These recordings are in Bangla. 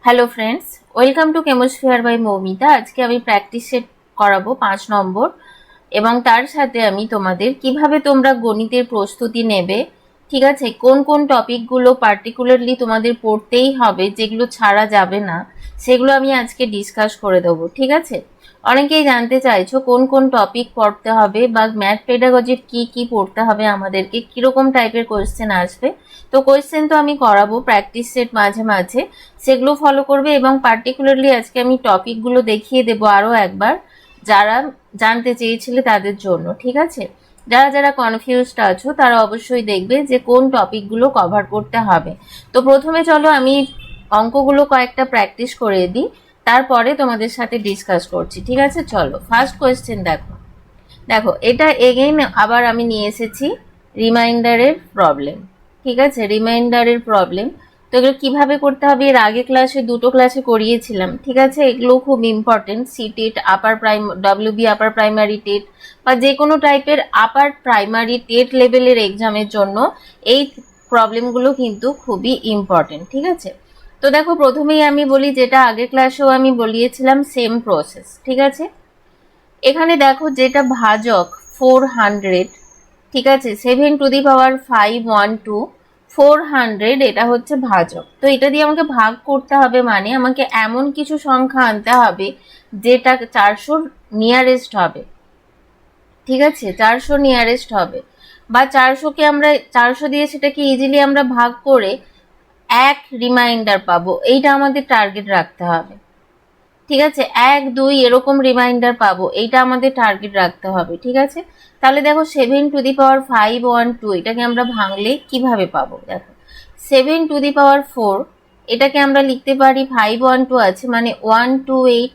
Hello friends, welcome to chemosphere by Moumita. আজকে আমি প্র্যাকটিস সেট করাবো 5 নম্বর, এবং তার সাথে আমি তোমাদের কিভাবে তোমরা গণিতের প্রস্তুতি নেবে, ঠিক আছে, কোন কোন টপিকগুলো পার্টিকুলারলি তোমাদের পড়তেই হবে, যেগুলো ছাড়া যাবে না, সেগুলো আমি আজকে ডিসকাস করে দেবো। ঠিক আছে, অনেকেই জানতে চাইছো কোন কোন টপিক পড়তে হবে বা ম্যাথ পেডাগজির কি কি পড়তে হবে, আমাদেরকে কিরকম টাইপের কোয়েশ্চেন আসবে। তো কোয়েশ্চেন তো আমি করাবো প্র্যাকটিস সেট মাঝে মাঝে, সেগুলো ফলো করবে। এবং পার্টিকুলারলি আজকে আমি টপিকগুলো দেখিয়ে দেবো আরও একবার, যারা জানতে চেয়েছিলে তাদের জন্য। ঠিক আছে, যারা যারা কনফিউজড আছো তারা অবশ্যই দেখবে যে কোন টপিকগুলো কভার করতে হবে। তো প্রথমে চলো আমি অঙ্কগুলো কয়েকটা প্র্যাকটিস করে দিই, তারপরে তোমাদের সাথে ডিসকাস করছি। ঠিক আছে, চলো ফার্স্ট কোয়েশ্চেন দেখো। দেখো, এটা এগেইন আবার আমি নিয়ে এসেছি রিমাইন্ডারের প্রবলেম। ঠিক আছে, রিমাইন্ডারের প্রবলেম। তো এগুলো কিভাবে করতে হবে, এর আগে ক্লাসে দুটো ক্লাসে করিয়েছিলাম। ঠিক আছে, এগুলো খুব ইম্পর্টেন্ট। সি টেট, আপার ডব্লিউবি আপার প্রাইমারি টেট বা যে কোনো টাইপের আপার প্রাইমারি টেট লেভেলের এক্সামের জন্য এই প্রবলেমগুলো কিন্তু খুবই ইম্পর্টেন্ট। ঠিক আছে, তো দেখো প্রথমেই আমি বলি, যেটা আগের ক্লাসেও আমি বলিয়েছিলাম, সেম প্রসেস। ঠিক আছে, এখানে দেখো যেটা ভাজক 400, ঠিক আছে, 7^512, 400 এটা হচ্ছে ভাজক। তো এটা দিয়ে আমাকে ভাগ করতে হবে, মানে আমাকে এমন কিছু সংখ্যা আনতে হবে যেটা 400 নিয়ারেস্ট হবে। ঠিক আছে, 400 নিয়ারেস্ট হবে, বা 400কে আমরা 400 দিয়ে সেটাকে ইজিলি আমরা ভাগ করে এক রিমাইন্ডার পাবো, এইটা আমাদের টার্গেট রাখতে হবে। ঠিক আছে, 1, 2 এরকম রিমাইন্ডার পাবো, এইটা আমাদের টার্গেট রাখতে হবে। ঠিক আছে, তাহলে দেখো 7^512 এটাকে আমরা ভাঙলে কিভাবে পাবো। দেখো 7^4 এটাকে আমরা লিখতে পারি, 512 আছে মানে 128।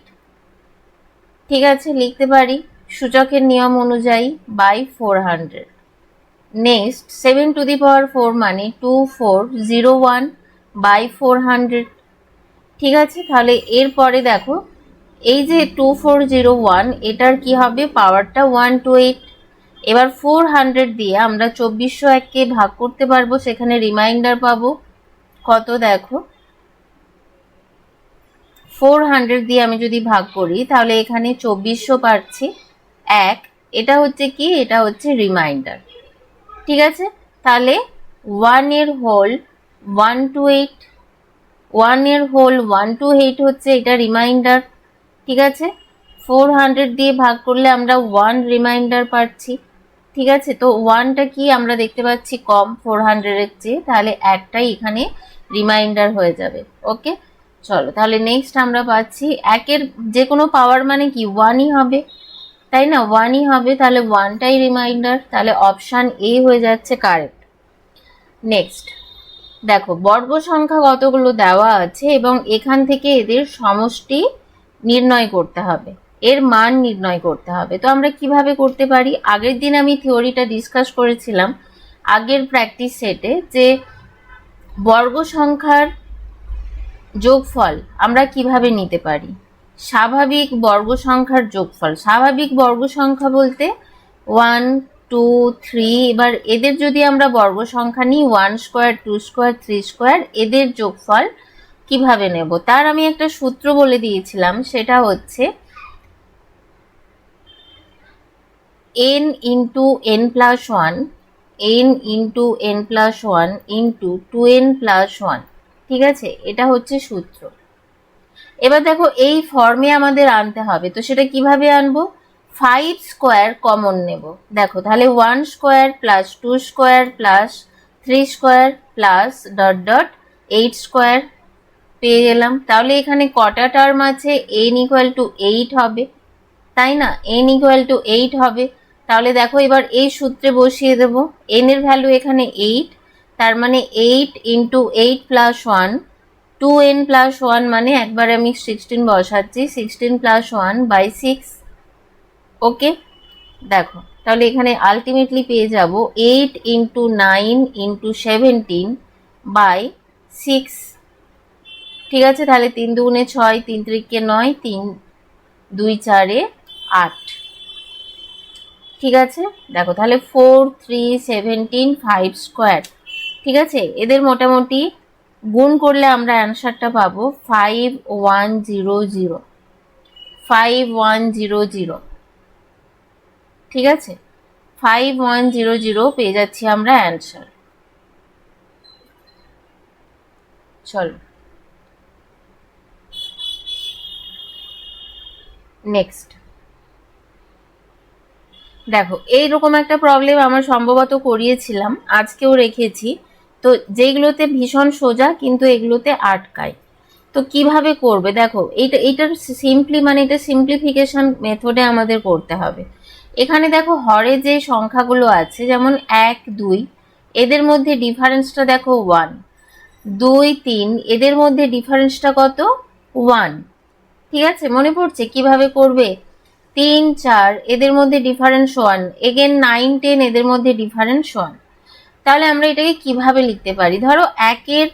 ঠিক আছে, লিখতে পারি সূচকের নিয়ম অনুযায়ী বাই 400। নেক্সট 7^4 মানে 2401 বাই 400। ঠিক আছে, তাহলে এরপরে দেখো এই যে 2401 এটার কি হবে, পাওয়ারটা 128। এবার 400 দিয়ে আমরা 2401কে ভাগ করতে পারবো, সেখানে রিমাইন্ডার পাবো কত। দেখো 400 দিয়ে আমি যদি ভাগ করি তাহলে এখানে 2400 পাচ্ছি এক। এটা হচ্ছে কি, এটা হচ্ছে রিমাইন্ডার। ঠিক আছে, তাহলে 1 এর হোল 128, 1 এর হোল 128 হচ্ছে এটা রিমাইন্ডার। ঠিক আছে, 400 দিয়ে ভাগ করলে আমরা 1 রিমাইন্ডার পাচ্ছি। ঠিক আছে, তো 1টা কি আমরা দেখতে পাচ্ছি কম 400 এর চেয়ে, তাহলে একটাই এখানে রিমাইন্ডার হয়ে যাবে। ওকে, চলো তাহলে নেক্সট আমরা পাচ্ছি একের যে কোনো পাওয়ার মানে কি 1ই হবে, তাই না, 1ই হবে, তাহলে 1টাই রিমাইন্ডার, তাহলে অপশান এ হয়ে যাচ্ছে কারেক্ট। নেক্সট দেখো বর্গ সংখ্যা কতগুলো দেওয়া আছে এবং এখান থেকে এদের সমষ্টি নির্ণয় করতে হবে, এর মান নির্ণয় করতে হবে। তো আমরা কিভাবে করতে পারি, আগের দিন আমি থিওরিটা ডিসকাস করেছিলাম আগের প্র্যাকটিস সেটে, যে বর্গ সংখ্যার যোগফল আমরা কিভাবে নিতে পারি। স্বাভাবিক বর্গ সংখ্যার যোগফল, স্বাভাবিক বর্গ সংখ্যা বলতে 1, 2, 3, এবার এদের যদি আমরা বর্গ সংখ্যা নিই 1 স্কোয়ার, 2 স্কোয়ার, 3 স্কোয়ার, এদের যোগফল কিভাবে নেব তার আমি একটা সূত্র বলে দিয়েছিলাম, সেটা হচ্ছে n into n plus 1, n into n plus 1 into 2n plus 1। ঠিক আছে, এটা হচ্ছে সূত্র। এবার দেখো এই ফর্মে আমাদের আনতে হবে, তো সেটা কিভাবে আনবো, 5 স্কোয়ার কমন নেব। দেখো তাহলে 1 square plus 2 square plus 3 square plus dot dot 8 square পেয়ে গেলাম। তাহলে এখানে কটা টার্ম আছে, n ইকুয়াল টু 8 হবে, তাই না, n ইকুয়াল টু 8 হবে। তাহলে দেখো এবার এই সূত্রে বসিয়ে দেব, n এর ভ্যালু এখানে 8, তার মানে 8 ইন্টু 8 প্লাস 1, 2n প্লাস 1 মানে একবার আমি 16 বসাচ্ছি, 16 প্লাস 1 বাই 6। ওকে, দেখো তাহলে এখানে আলটিমেটলি পেয়ে যাব 8 ইন্টু 9 ইন্টু 17 বাই 6। ঠিক আছে, তাহলে 3 দুগুণে 6, 3 3কে 9, 3 2 4 8। ঠিক আছে, দেখো তাহলে 4 3 17 5 স্কোয়ার। ঠিক আছে, এদের মোটামুটি গুণ করলে আমরা অ্যান্সারটা পাবো 5100, 5100। ঠিক আছে, 5100 পেয়ে যাচ্ছি আমরা অ্যান্সার। চলো নেক্সট। দেখো এইরকম একটা প্রবলেম আমার সম্ভবত করিয়েছিলাম, আজকেও রেখেছি। তো যেগুলোতে ভীষণ সোজা কিন্তু এগুলোতে আটকায়, তো কিভাবে করবে দেখো, এইটার এটা সিম্পলিফিকেশন মেথডে আমাদের করতে হবে। এখানে দেখো হরে যে সংখ্যাগুলো আছে, যেমন 1 2, এদের মধ্যে ডিফারেন্সটা দেখো 1, 2 3, এদের মধ্যে ডিফারেন্সটা কত 1। ঠিক আছে, মনে পড়ছে কিভাবে করবে? 3 4, এদের মধ্যে ডিফারেন্স 1, এগেন 9 10, এদের মধ্যে ডিফারেন্স 1। তাহলে আমরা এটাকে কিভাবে লিখতে পারি? ধরো 1-এর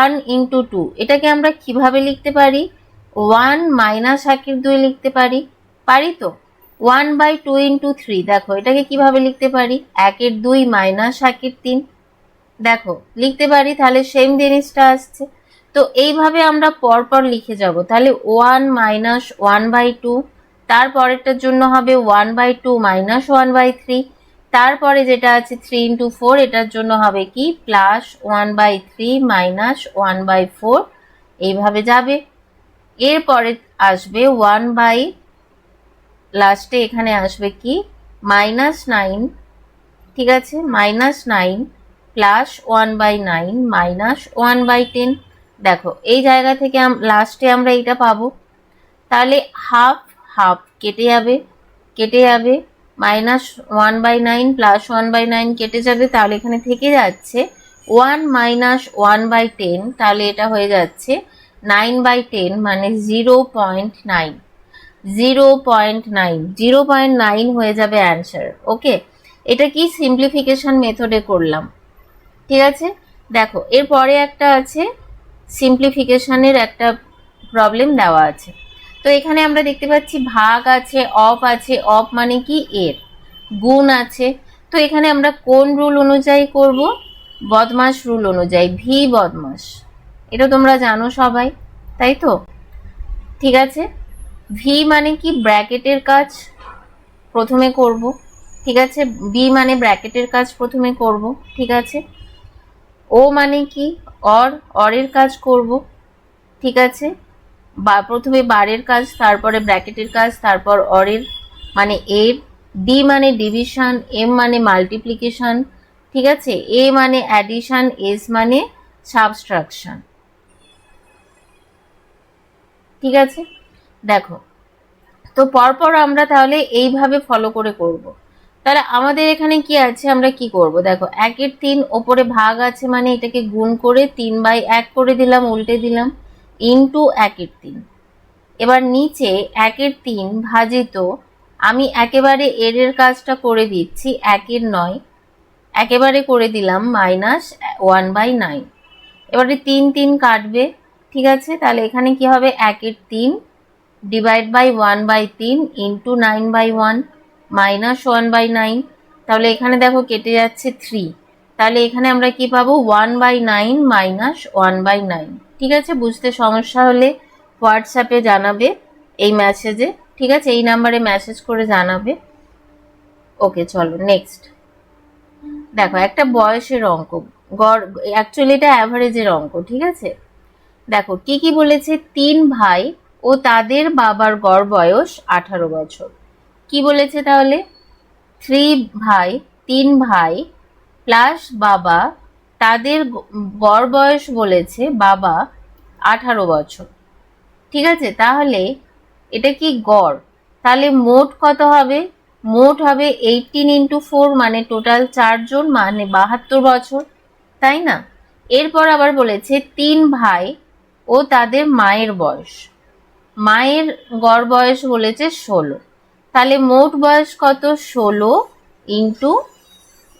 1 ইন্টু 2, এটাকে আমরা কিভাবে লিখতে পারি? 1 মাইনাস 1-এর 2 লিখতে পারি, পারি তো? 1/2 ইন্টু 3, দেখো এটাকে কিভাবে লিখতে পারি? 1-এর 2 মাইনাস 1-এর 3, দেখো লিখতে পারি। তাহলে সেম জিনিসটা আসছে। তো এইভাবে আমরা পরপর লিখে যাব। তাহলে 1 মাইনাস 1/2, তারপরেরটার জন্য হবে 1/2 মাইনাস 1/3, তারপরে যেটা আছে 3 ইন্টু 4, এটার জন্য হবে কি প্লাস 1/3 মাইনাস 1/4, এইভাবে যাবে। এরপরে আসবে 1 লাস্টে এখানে আসবে কি -9, ঠিক আছে, -9 প্লাস 1/9 মাইনাস 1/10। দেখো এই জায়গা থেকে লাস্টে আমরা এইটা পাবো। তাহলে হাফ হাফ কেটে যাবে, -1/9 প্লাস 1/9 কেটে যাবে। তাহলে এখানে থেকে যাচ্ছে 1 মাইনাস 1/10, তাহলে এটা হয়ে যাচ্ছে 9/10, মানে 0.9, 0.9 হয়ে যাবে অ্যান্সার। ওকে, এটা কি সিম্পলিফিকেশন মেথডে করলাম। ঠিক আছে, দেখো এরপরে একটা আছে সিম্পলিফিকেশনের একটা প্রবলেম দেওয়া আছে। তো এখানে আমরা দেখতে পাচ্ছি ভাগ আছে, অফ আছে। অফ মানে কি এর, গুণ আছে। তো এখানে আমরা কোন রুল অনুযায়ী করব? বদমাস রুল অনুযায়ী, ভি বদমাস, এটা তোমরা জানো সবাই, তাই তো? ঠিক আছে, ভি মানে কি ব্র্যাকেটের কাজ প্রথমে করব, ঠিক আছে। বি মানে ব্র্যাকেটের কাজ প্রথমে করব, ঠিক আছে। ও মানে কি অরের কাজ করব, ঠিক আছে। বা প্রথমে বারের কাজ, তারপরে ব্র্যাকেটের কাজ, তারপর অরের মানে এর। ডি মানে ডিভিশন, এম মানে মাল্টিপ্লিকেশন, ঠিক আছে। এ মানে অ্যাডিশন, এস মানে সাবস্ট্রাকশন, ঠিক আছে। দেখো তো পরপর আমরা তাহলে এইভাবে ফলো করে করব। তাহলে আমাদের এখানে কি আছে, আমরা কি করব? দেখো 1-এর 3, ওপরে ভাগ আছে মানে এটাকে গুণ করে 3/1 করে দিলাম, উল্টে দিলাম, ইন্টু 1-এর 3। এবার নিচে 1-এর 3 ভাজিত, আমি একেবারে এর কাজটা করে দিচ্ছি, 1-এর 9 একেবারে করে দিলাম মাইনাস 1/9। এবারে 3 3 কাটবে, ঠিক আছে। তাহলে এখানে কি হবে, 1-এর 3 ডিভাইড বাই 1/3 ইন্টু 9/1 মাইনাস 1/9। তাহলে এখানে দেখো কেটে যাচ্ছে 3, তাহলে এখানে আমরা কি পাবো 1/9 মাইনাস 1/9। ঠিক আছে, বুঝতে সমস্যা হলে হোয়াটসঅ্যাপে জানাবে এই মেসেজে, ঠিক আছে, এই নাম্বারে মেসেজ করে জানাবে। ওকে চলো নেক্সট। দেখো একটা বয়সের অঙ্ক, গড়, অ্যাকচুয়ালি এটা অ্যাভারেজের অঙ্ক, ঠিক আছে। দেখো কি কি বলেছে, 3 ভাই ও তাদের বাবার গড় বয়স 18 বছর। কি বলেছে তাহলে? 3 ভাই প্লাস বাবা, তাদের গড় বয়স বলেছে বাবা 18 বছর, ঠিক আছে। তাহলে এটা কি গড়, তাহলে মোট কত হবে? মোট হবে 18 ইন্টু 4, মানে টোটাল 4 জন, মানে 72 বছর, তাই না? এরপর আবার বলেছে 3 ভাই ও তাদের মায়ের বয়স, মায়ের গড় বয়স বলেছে 16, তাহলে মোট বয়স কত? 16 ইন্টু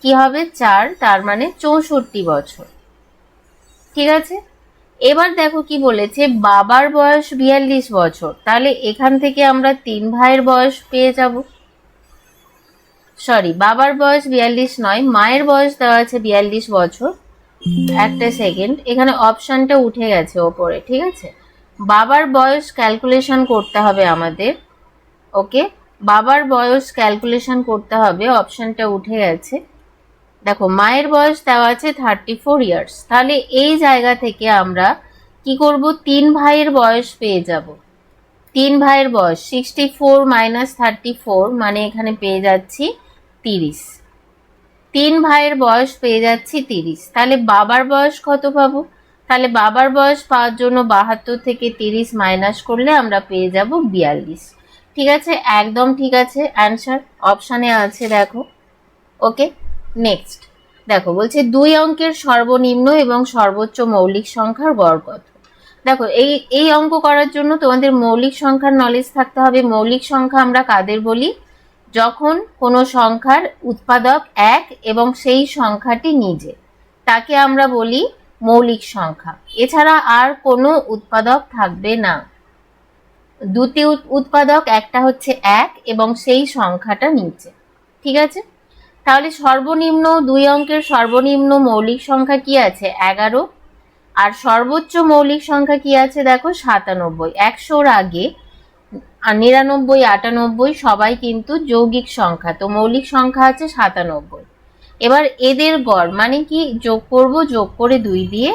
কি হবে 4, তার মানে 64 বছর, ঠিক আছে। এবার দেখো কি বলেছে, বাবার বয়স 42 বছর, তাহলে এখান থেকে আমরা 3 ভাইয়ের বয়স পেয়ে যাব। সরি, বাবার বয়স 42 নয়, মায়ের বয়স দেওয়া আছে 42 বছর, একটা সেকেন্ড, এখানে অপশনটা উঠে গেছে ওপরে, ঠিক আছে। বাবার বয়স ক্যালকুলেশন করতে হবে আমাদের, ওকে। বাবার বয়স ক্যালকুলেশন করতে হবে, অপশনটা উঠে গেছে। দেখো মায়ের বয়স দেওয়া আছে 34 ইয়ার্স, তাহলে এই জায়গা থেকে আমরা কি করব, 3 ভাইয়ের বয়স পেয়ে যাব। 3 ভাইয়ের বয়স 64 মাইনাস 34 মানে এখানে পেয়ে যাচ্ছি 30। 3 ভাইয়ের বয়স পেয়ে যাচ্ছি 30, তাহলে বাবার বয়স কত পাবো? তাহলে বাবার বয়স পাওয়ার জন্য 72 থেকে 30 মাইনাস করলে আমরা পেয়ে যাব 42। ঠিক আছে, একদম ঠিক আছে, অ্যান্সার অপশানে আছে, দেখো। ওকে, নেক্সট দেখো বলছে 2 অঙ্কের সর্বনিম্ন এবং সর্বোচ্চ মৌলিক সংখ্যার গড় কত। দেখো এই অঙ্ক করার জন্য তোমাদের মৌলিক সংখ্যার নলেজ থাকতে হবে। মৌলিক সংখ্যা আমরা কাদের বলি? যখন কোনো সংখ্যার উৎপাদক এক এবং সেই সংখ্যাটি নিজে, তাকে আমরা বলি মৌলিক সংখ্যা। এছাড়া আর কোনো উৎপাদক থাকবে না। দুটি উৎপাদক, একটা হচ্ছে এক এবং সেই সংখ্যাটা নিচে। ঠিক আছে, তাহলে সর্বনিম্ন 2 অঙ্কের সর্বনিম্ন মৌলিক সংখ্যা কি আছে? 11। আর সর্বোচ্চ মৌলিক সংখ্যা কি আছে? দেখো 97। 100-র আগে 99, 98 সবাই কিন্তু যৌগিক সংখ্যা, তো মৌলিক সংখ্যা আছে 97। এবার এদের গড় মানে কি? যোগ করব, যোগ করে 2 দিয়ে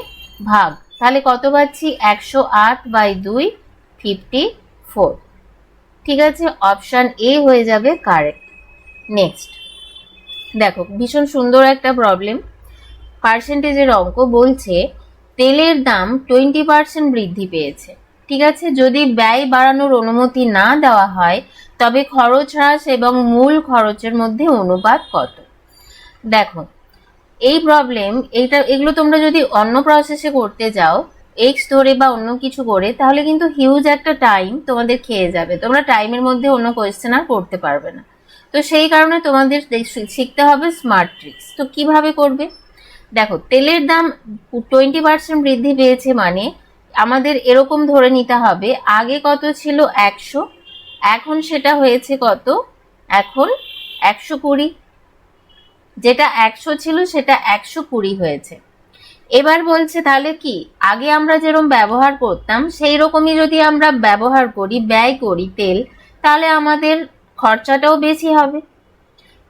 ভাগ, তাহলে কত পাচ্ছি? 108/2, 54। ঠিক আছে, অপশন এ হয়ে যাবে কারেক্ট। নেক্সট দেখো ভীষণ সুন্দর একটা প্রবলেম, পার্সেন্টেজের অঙ্ক। বলছে তেলের দাম 20% বৃদ্ধি পেয়েছে। ঠিক আছে, যদি ব্যয় বাড়ানোর অনুমতি না দেওয়া হয় তবে খরচ হ্রাস এবং মূল খরচের মধ্যে অনুপাত কত? দেখো এই প্রবলেম, এগুলো তোমরা যদি অন্য প্রসেসে করতে যাও, এক্স ধরে বা অন্য কিছু করে, তাহলে কিন্তু হিউজ একটা টাইম তোমাদের খেয়ে যাবে। তোমরা টাইমের মধ্যে অন্য কোয়েশ্চেন আর করতে পারবে না। তো সেই কারণে তোমাদের শিখতে হবে স্মার্ট ট্রিক্স। তো কিভাবে করবে? দেখো তেলের দাম 20% বৃদ্ধি পেয়েছে মানে আমাদের এরকম ধরে নিতে হবে, আগে কত ছিল? 100, এখন সেটা হয়েছে কত? এখন 120। যেটা 100 ছিল সেটা 120 হয়েছে। এবার বলছে তাহলে কি আগে আমরা যেরকম ব্যবহার করতাম সেই রকমই যদি আমরা ব্যবহার করি, ব্যয় করি তেল, তাহলে আমাদের খরচাটাও বেশি হবে।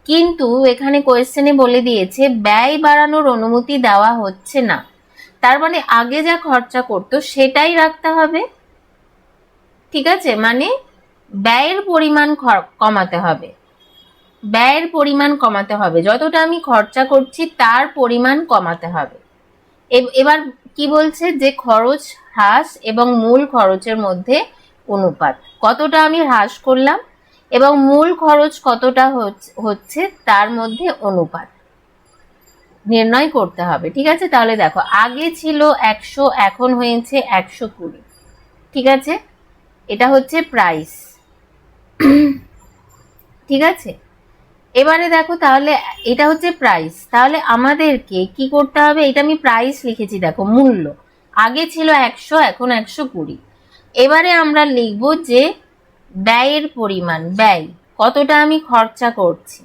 কিন্তু এখানে কোয়েশ্চেনে বলে দিয়েছে ব্যয় বাড়ানোর অনুমতি দেওয়া হচ্ছে না, তার মানে আগে যা খরচা করতো সেটাই রাখতে হবে। ঠিক আছে, মানে ব্যয়ের পরিমাণ কমাতে হবে। ব্যয়ের পরিমাণ কমাতে হবে, যতটা আমি খরচা করছি তার পরিমাণ কমাতে হবে। এবার কি বলছে? যে খরচ হ্রাস এবং মূল খরচের মধ্যে অনুপাত, কতটা আমি হ্রাস করলাম এবং মূল খরচ কতটা হচ্ছে তার মধ্যে অনুপাত নির্ণয় করতে হবে। ঠিক আছে, তাহলে দেখো আগে ছিল 100, এখন হয়েছে 120। ঠিক আছে, এটা হচ্ছে প্রাইস। ঠিক আছে, এবারে দেখো তাহলে এটা হচ্ছে প্রাইস, তাহলে আমাদেরকে কি করতে হবে? এটা আমি প্রাইস লিখেছি, দেখো মূল্য আগে ছিল 100, এখন 120। এবারে আমরা লিখব যে ব্যয়ের পরিমাণ, ব্যয় কতটা আমি খরচা করছি।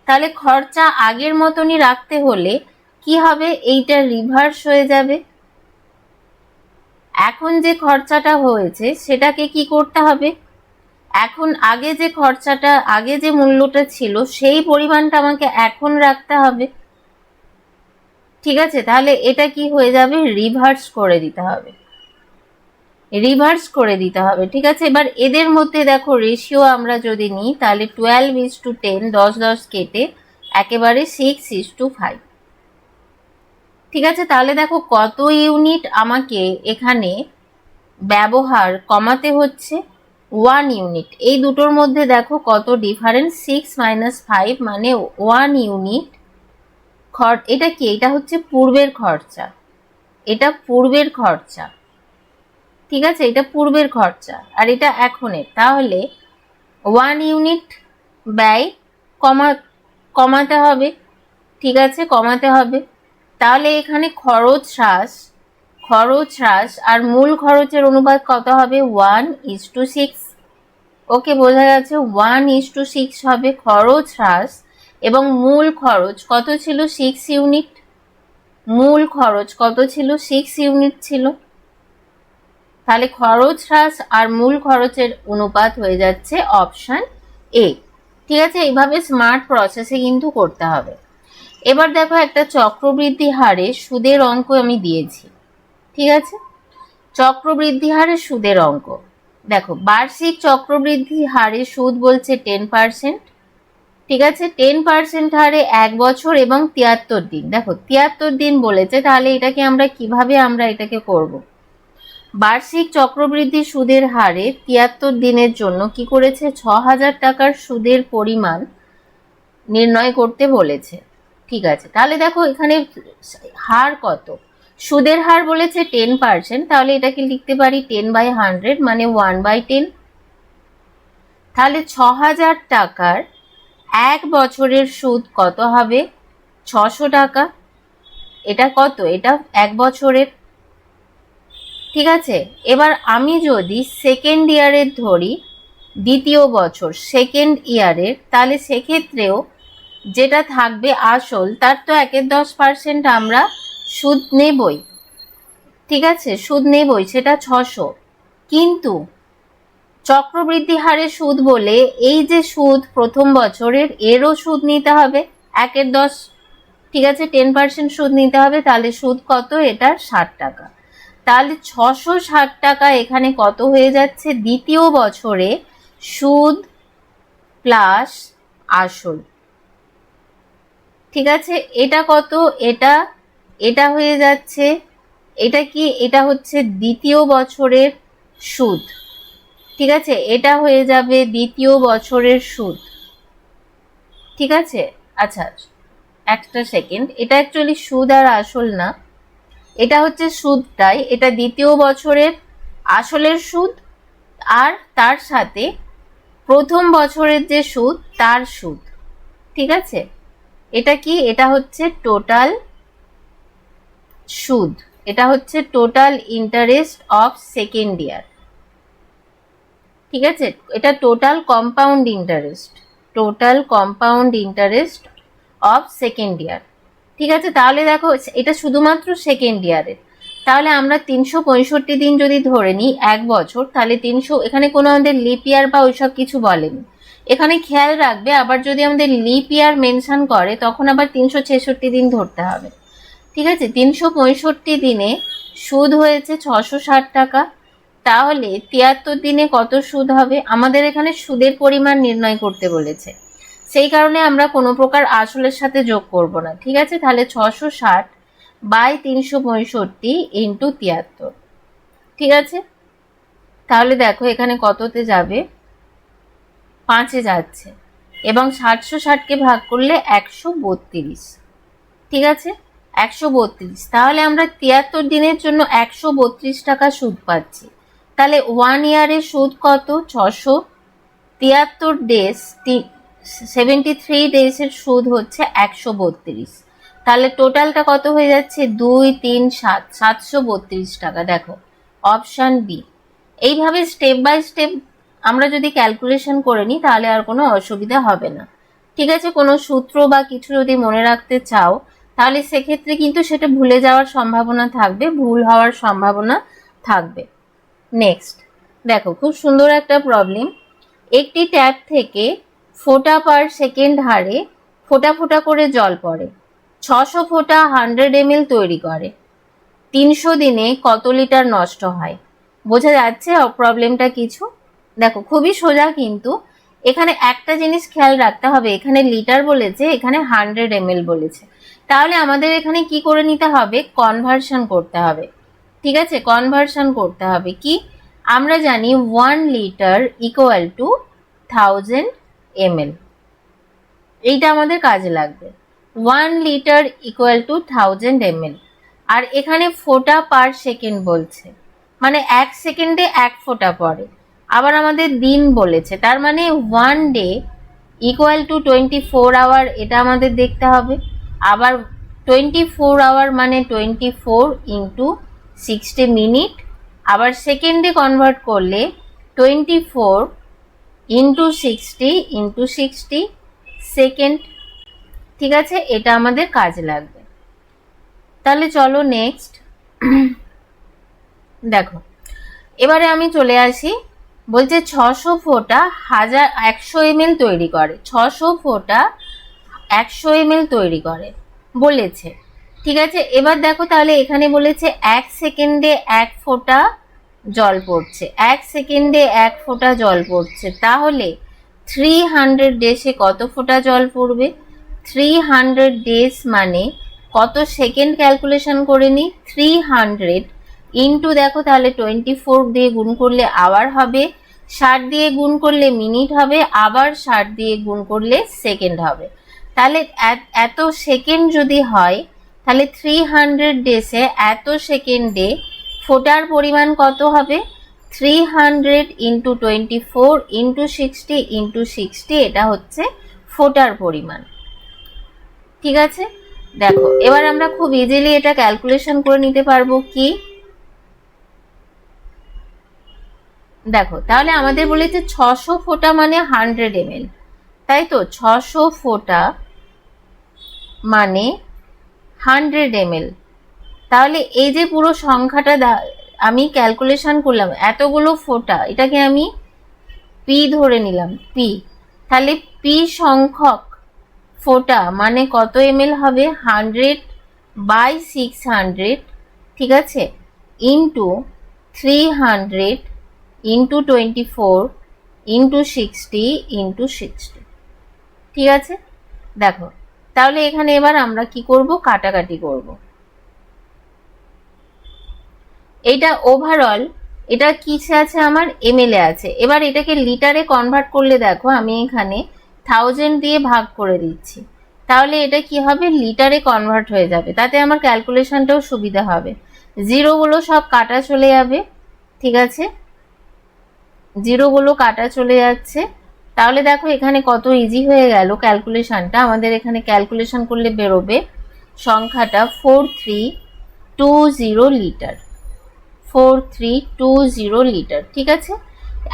তাহলে খরচা আগের মতনই রাখতে হলে কি হবে? এইটা রিভার্স হয়ে যাবে। এখন যে খরচাটা হয়েছে সেটাকে কি করতে হবে? এখন আগে যে খরচাটা, আগে যে মূল্যটা ছিল সেই পরিমাণটা আমাকে এখন রাখতে হবে। ঠিক আছে, তাহলে এটা কি হয়ে যাবে? রিভার্স করে দিতে হবে, রিভার্স করে দিতে হবে। ঠিক আছে, এবার এদের মধ্যে দেখো রেশিও আমরা যদি নিই তাহলে 12:10, 10 কেটে একেবারে 6:5। ঠিক আছে, তাহলে দেখো কত ইউনিট আমাকে এখানে ব্যবহার কমাতে হচ্ছে? 1 ইউনিট। এই দুটোর মধ্যে দেখো কত ডিফারেন্স, 6 - 5 মানে 1 ইউনিট। এটা কি? এটা হচ্ছে পূর্বের খরচা, এটা পূর্বের খরচা। ঠিক আছে, এটা পূর্বের খরচা আর এটা এখনের। তাহলে 1 ইউনিট ব্যয় কমাতে হবে। ঠিক আছে, কমাতে হবে। তাহলে এখানে খরচ হ্রাস আর মূল খরচের অনুপাত কত হবে? 1:6। ওকে, বোঝা গেছে, 1:6 হবে খরচ হ্রাস এবং মূল খরচ কত ছিল? 6 ইউনিট। মূল খরচ কত ছিল? 6 ইউনিট ছিল। তাহলে খরচ হ্রাস আর মূল খরচের অনুপাত হয়ে যাচ্ছে অপশন এ। ঠিক আছে, এইভাবে স্মার্ট প্রসেসে কিন্তু করতে হবে। এবার দেখো, একটা চক্রবৃদ্ধি হারে সুদের অঙ্ক আমি দিয়েছি। ঠিক আছে, চক্রবৃদ্ধি হারে সুদের অঙ্ক দেখো, বার্ষিক চক্রবৃদ্ধি হারে সুদ বলছে 10%। ঠিক আছে, 10% হারে 1 বছর এবং 73 দিন। দেখো 73 দিন বলেছে, তাহলে এটাকে আমরা কিভাবে এটাকে করব? বার্ষিক চক্রবৃদ্ধি সুদের হারে 73 দিনের জন্য কি করেছে? 6000 টাকার সুদের পরিমাণ নির্ণয় করতে বলেছে। ঠিক আছে, তাহলে দেখো এখানে হার কত? সুদের হার বলেছে 10%, তাহলে এটাকে লিখতে পারি 10/100 মানে 1/10। তাহলে 6000 টাকার 1 বছরের সুদ কত হবে? 600 টাকা। এটা কত? এটা 1 বছরের। ঠিক আছে, এবার আমি যদি সেকেন্ড ইয়ারের ধরি, দ্বিতীয় বছর সেকেন্ড ইয়ারের, তাহলে সেক্ষেত্রেও যেটা থাকবে আসল, তার তো 1/10% আমরা সুদ নেবই। ঠিক আছে, সুদ নেবই, সেটা 600। কিন্তু চক্রবৃদ্ধি হারে সুদ বলে এই যে সুদ প্রথম বছরের, এরও সুদ নিতে হবে 1/10। ঠিক আছে, 10% সুদ নিতে হবে। তাহলে সুদ কত? এটার 60 টাকা। তাহলে 660 টাকা এখানে কত হয়ে যাচ্ছে? দ্বিতীয় বছরে সুদ প্লাস আসল। ঠিক আছে, এটা কত? এটা হয়ে যাচ্ছে, এটা কি? এটা হচ্ছে দ্বিতীয় বছরের সুদ। ঠিক আছে, এটা হয়ে যাবে দ্বিতীয় বছরের সুদ। ঠিক আছে, আচ্ছা একটা সেকেন্ড, এটা অ্যাকচুয়ালি সুদ আর আসল না, এটা হচ্ছে সুদটাই, এটা দ্বিতীয় বছরের আসলের সুদ আর তার সাথে প্রথম বছরের যে সুদ তার সুদ। ঠিক আছে, এটা কি? এটা হচ্ছে টোটাল সুদ, এটা হচ্ছে total interest of second year. ঠিক আছে, এটা total compound interest, total compound interest of second year. ঠিক আছে, তাহলে দেখো এটা শুধুমাত্র সেকেন্ড ইয়ারের। তাহলে আমরা 365 দিন যদি ধরে নিই 1 বছর, তাহলে 300, এখানে কোনো আমাদের লিপ ইয়ার বা ওইসব কিছু বলেনি। এখানে খেয়াল রাখবে, আবার যদি আমাদের লিপ ইয়ার মেনশন করে তখন আবার 366 দিন ধরতে হবে। ঠিক আছে, 365 দিনে সুদ হয়েছে 660 টাকা। তাহলে 73 দিনে কত সুদ হবে? আমাদের এখানে সুদের পরিমাণ নির্ণয় করতে বলেছে, সেই কারণে আমরা কোনো প্রকার আসলের সাথে যোগ করব না। ঠিক আছে, তাহলে 660/365 ইন্টু 73। ঠিক আছে, তাহলে দেখো এখানে কততে যাবে? 5-এ যাচ্ছে, এবং 760কে ভাগ করলে 132। ঠিক আছে, 132। তাহলে আমরা 73 দিনের জন্য 132 টাকা সুদ পাচ্ছি। তাহলে 1 ইয়ারের সুদ কত? 673 ডেজ, 73 ডেজের সুদ হচ্ছে 132। তাহলে টোটালটা কত হয়ে যাচ্ছে? 2, 3, 7, 732 টাকা। দেখো অপশন বি। এইভাবে স্টেপ বাই স্টেপ আমরা যদি ক্যালকুলেশন করে নিই তাহলে আর কোনো অসুবিধা হবে না। ঠিক আছে, কোনো সূত্র বা কিছু যদি মনে রাখতে চাও তাহলে সেক্ষেত্রে কিন্তু সেটা ভুলে যাওয়ার সম্ভাবনা থাকবে, ভুল হওয়ার সম্ভাবনা থাকবে। নেক্সট দেখো, খুব সুন্দর একটা প্রবলেম। একটি ট্যাপ থেকে ফোঁটা পার সেকেন্ড হারে ফোঁটা ফোঁটা করে জল পড়ে। 600 ফোঁটা 100 ml তৈরি করে। 300 দিনে কত লিটার নষ্ট হয়? বোঝা যাচ্ছে প্রবলেমটা কিছু? দেখো খুবই সোজা, কিন্তু এখানে একটা জিনিস খেয়াল রাখতে হবে, এখানে লিটার বলেছে, এখানে 100 ml বলেছে। তাহলে আমাদের এখানে কি করে নিতে হবে? কনভার্সন করতে হবে। ঠিক আছে, কনভার্সন করতে হবে। কি আমরা জানি 1 লিটার ইকুয়াল টু 1000 ml, এইটা আমাদের কাজে লাগবে। 1 লিটার ইকুয়াল টু 1000 ml। আর এখানে ফোঁটা পার সেকেন্ড বলছে, মানে 1 সেকেন্ডে 1 ফোঁটা পড়ে। আবার আমাদের দিন বলেছে, তার মানে 1 ডে ইকুয়াল টু 24 আওয়ার, এটা আমাদের দেখতে হবে। আবার 24 আওয়ার মানে 24 ইন্টু 60 মিনিট। আবার সেকেন্ডে কনভার্ট করলে 24 ইন্টু 60 ইন্টু 60 সেকেন্ড। ঠিক আছে, এটা আমাদের কাজে লাগবে। তাহলে চলো নেক্সট দেখো, এবারে আমি চলে আসি। বলছে 600 ফোঁটা 100 ml তৈরি করে, 600 ফোঁটা 100 ml তৈরি করে বলেছে। ঠিক আছে, এবার দেখো তাহলে এখানে বলেছে 1 সেকেন্ডে 1 ফোঁটা জল পড়ছে, 1 সেকেন্ডে 1 ফোঁটা জল পড়ছে, তাহলে 300 ডেসে কত ফোঁটা জল পড়বে? 300 ডেজ মানে কত সেকেন্ড ক্যালকুলেশন করে নি, 300 ইন্টু দেখো তাহলে 24 দিয়ে গুণ করলে আওয়ার হবে, 60 দিয়ে গুণ করলে মিনিট হবে, আবার 60 দিয়ে গুণ করলে সেকেন্ড হবে। তাহলে এত সেকেন্ড যদি হয়, তাহলে 300 ডেসে এত সেকেন্ডে ফোঁটার পরিমাণ কত হবে? 300 ইন্টু 24 ইন্টু 60 ইন্টু 60, এটা হচ্ছে ফোঁটার পরিমাণ। ঠিক আছে, দেখো এবার আমরা খুব ইজিলি এটা ক্যালকুলেশন করে নিতে পারবো। কি দেখো তাহলে আমাদের বলেছে 600 ফোঁটা মানে 100 ml, তাই তো? 600 ফোঁটা মানে 100 ml। তাহলে এই যে পুরো সংখ্যাটা আমি ক্যালকুলেশন করলাম, এতগুলো ফোঁটা, এটাকে আমি পি ধরে নিলাম, পি। তাহলে পি সংখ্যক ফোঁটা মানে কত ml হবে? 100/600, ঠিক আছে, ইন্টু 300 ইন্টু 24 ইন্টু 60 ইন্টু 60। ঠিক আছে, দেখো তাহলে এখানে এবার আমরা কি করব? কাটাকাটি করব। এটা ওভারঅল, এটা কিসে আছে? আমার ml এ আছে। এবার এটাকে লিটারে কনভার্ট করলে দেখো আমি এখানে 1000 দিয়ে ভাগ করে দিচ্ছি, তাহলে এটা কি হবে? লিটারে কনভার্ট হয়ে যাবে, তাতে আমার ক্যালকুলেশনটাও সুবিধা হবে। জিরোগুলো সব কাটা চলে যাবে, ঠিক আছে, জিরোগুলো কাটা চলে যাচ্ছে। তাহলে দেখো এখানে কত ইজি হয়ে গেল ক্যালকুলেশনটা। আমাদের এখানে ক্যালকুলেশন করলে বেরোবে সংখ্যাটা 4320 লিটার, 4320 লিটার। ঠিক আছে,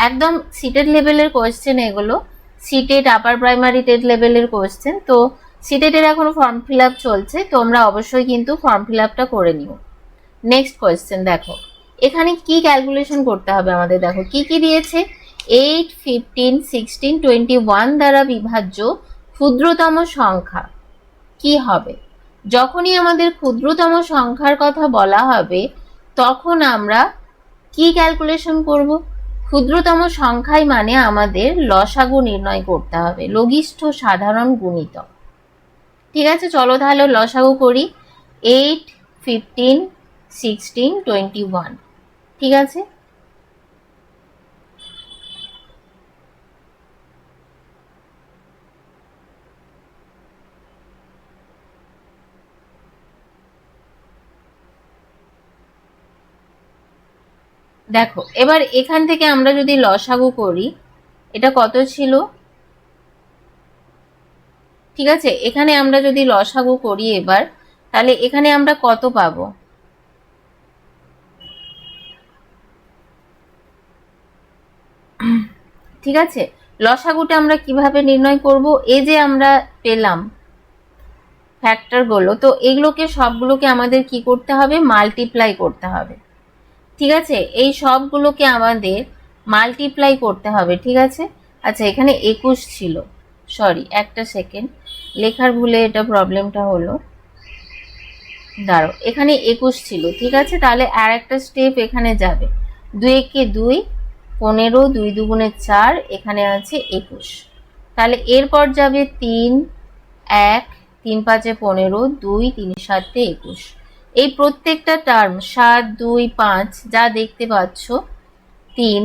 একদম সিটেড লেভেলের কোয়েশ্চেন এগুলো, সিটেড আপার প্রাইমারি টেট লেভেলের কোয়েশ্চেন। তো সিটেডের এখনো ফর্ম ফিল আপ চলছে, তোমরা অবশ্যই কিন্তু ফর্ম ফিল আপটা করে নিও। নেক্সট কোয়েশ্চেন দেখো, এখানে কি ক্যালকুলেশন করতে হবে আমাদের? দেখো কি কি দিয়েছে, 8, 15, 16, 21 দ্বারা বিভাজ্য ক্ষুদ্রতম সংখ্যা কি হবে? যখনই আমাদের ক্ষুদ্রতম সংখ্যার কথা বলা হবে, তখন আমরা কি ক্যালকুলেশন করব? ক্ষুদ্রতম সংখ্যাই মানে আমাদের লসাগু নির্ণয় করতে হবে, লঘিষ্ঠ সাধারণ গুণিতক। ঠিক আছে, চলো তাহলে লসাগু করি। 8, 15, 16, 21। ঠিক আছে, দেখো এবার এখান থেকে আমরা যদি লসাগু করি, এটা কত ছিল? ঠিক আছে, এখানে আমরা যদি লসাগু করি এবার, তাহলে এখানে আমরা কত পাবো? ঠিক আছে, লসাগুটা আমরা কিভাবে নির্ণয় করব? এই যে আমরা পেলাম ফ্যাক্টরগুলো, তো এগুলোকে সবগুলোকে আমাদের কি করতে হবে? মাল্টিপ্লাই করতে হবে। ঠিক আছে, এই সবগুলোকে আমাদের মাল্টিপ্লাই করতে হবে। ঠিক আছে, আচ্ছা এখানে 21 ছিল, সরি একটা সেকেন্ড, লেখার ভুলে এটা প্রবলেমটা হলো, দাঁড়ো, এখানে 21 ছিল। ঠিক আছে, তাহলে আর একটা স্টেপ এখানে যাবে, 2 একে 2, 15, 2 দুগুণে 4, এখানে আছে 21। তাহলে এরপর যাবে 3, 1, 3 5 15, 2 3 7 21। এই প্রত্যেকটা টার্ম 7, 2, 5 যা দেখতে পাচ্ছ, 3,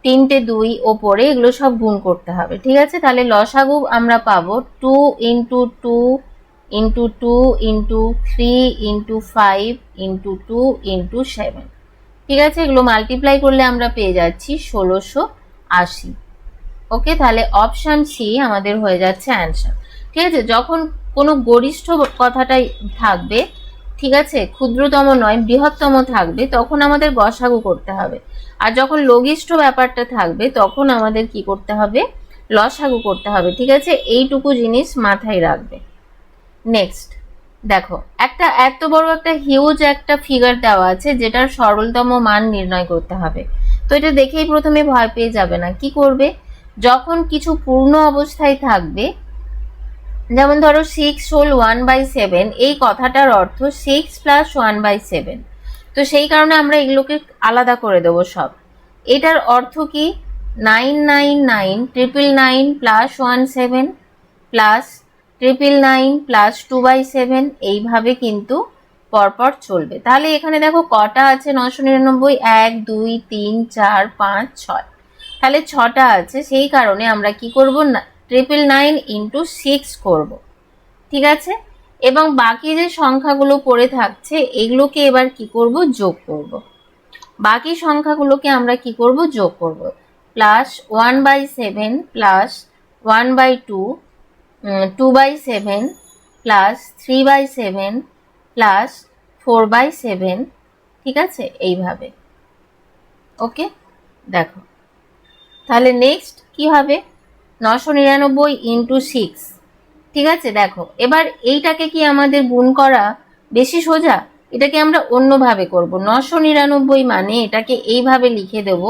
3টে 2 ওপরে, এগুলো সব গুণ করতে হবে। ঠিক আছে, তাহলে লসাগু আমরা পাবো 2 into 2 into 2 into 3 into 5 into 2 into 7। ঠিক আছে, এগুলো মাল্টিপ্লাই করলে আমরা পেয়ে যাচ্ছি 1680। ওকে, তাহলে অপশন সি আমাদের হয়ে যাচ্ছে অ্যান্সার। ঠিক আছে, যখন কোনো গরিষ্ঠ কথাটাই থাকবে, ঠিক আছে, ক্ষুদ্রতম নয় বৃহত্তম থাকবে, তখন আমাদের গসাগু করতে হবে। আর যখন লঘিষ্ঠ ব্যাপারটা থাকবে, তখন আমাদের কি করতে হবে? লসাগু করতে হবে। ঠিক আছে, এইটুকু জিনিস মাথায় রাখবে। নেক্সট দেখো একটা এত বড় একটা হিউজ একটা ফিগার দেওয়া আছে যেটার সরলতম মান নির্ণয় করতে হবে। তো এটা দেখেই প্রথমে ভয় পেয়ে যাবে না। কি করবে, যখন কিছু পূর্ণ অবস্থায় থাকবে, যেমন ধরো 6 হোল 1/7, এই কথাটার অর্থ 6 প্লাস 1/7। তো সেই কারণে আমরা এগুলোকে আলাদা করে দেবো সব। এটার অর্থ কি, 999,999 প্লাস 17 প্লাস 999 প্লাস 2/7, এইভাবে কিন্তু পরপর চলবে। তাহলে এখানে দেখো কটা আছে 999, 1 2 3 4 5 6, তাহলে 6টা আছে। সেই কারণে আমরা কি করব না, 999 ইন্টু 6 করব, ঠিক আছে। এবং বাকি যে সংখ্যাগুলো পড়ে থাকছে এগুলোকে এবার কি করব, যোগ করব। বাকি সংখ্যাগুলোকে আমরা কি করব, যোগ করব। প্লাস 1/7 প্লাস 1/2, 2/7 প্লাস 3/7 প্লাস 4/7, ঠিক আছে, এইভাবে। ওকে, দেখো তাহলে নেক্সট কি হবে, 999 ইন্টু 6, ঠিক আছে। দেখো এবার এইটাকে কি আমাদের গুণ করা বেশি সোজা, এটাকে আমরা অন্যভাবে করব। 999 মানে এটাকে এইভাবে লিখে দেব,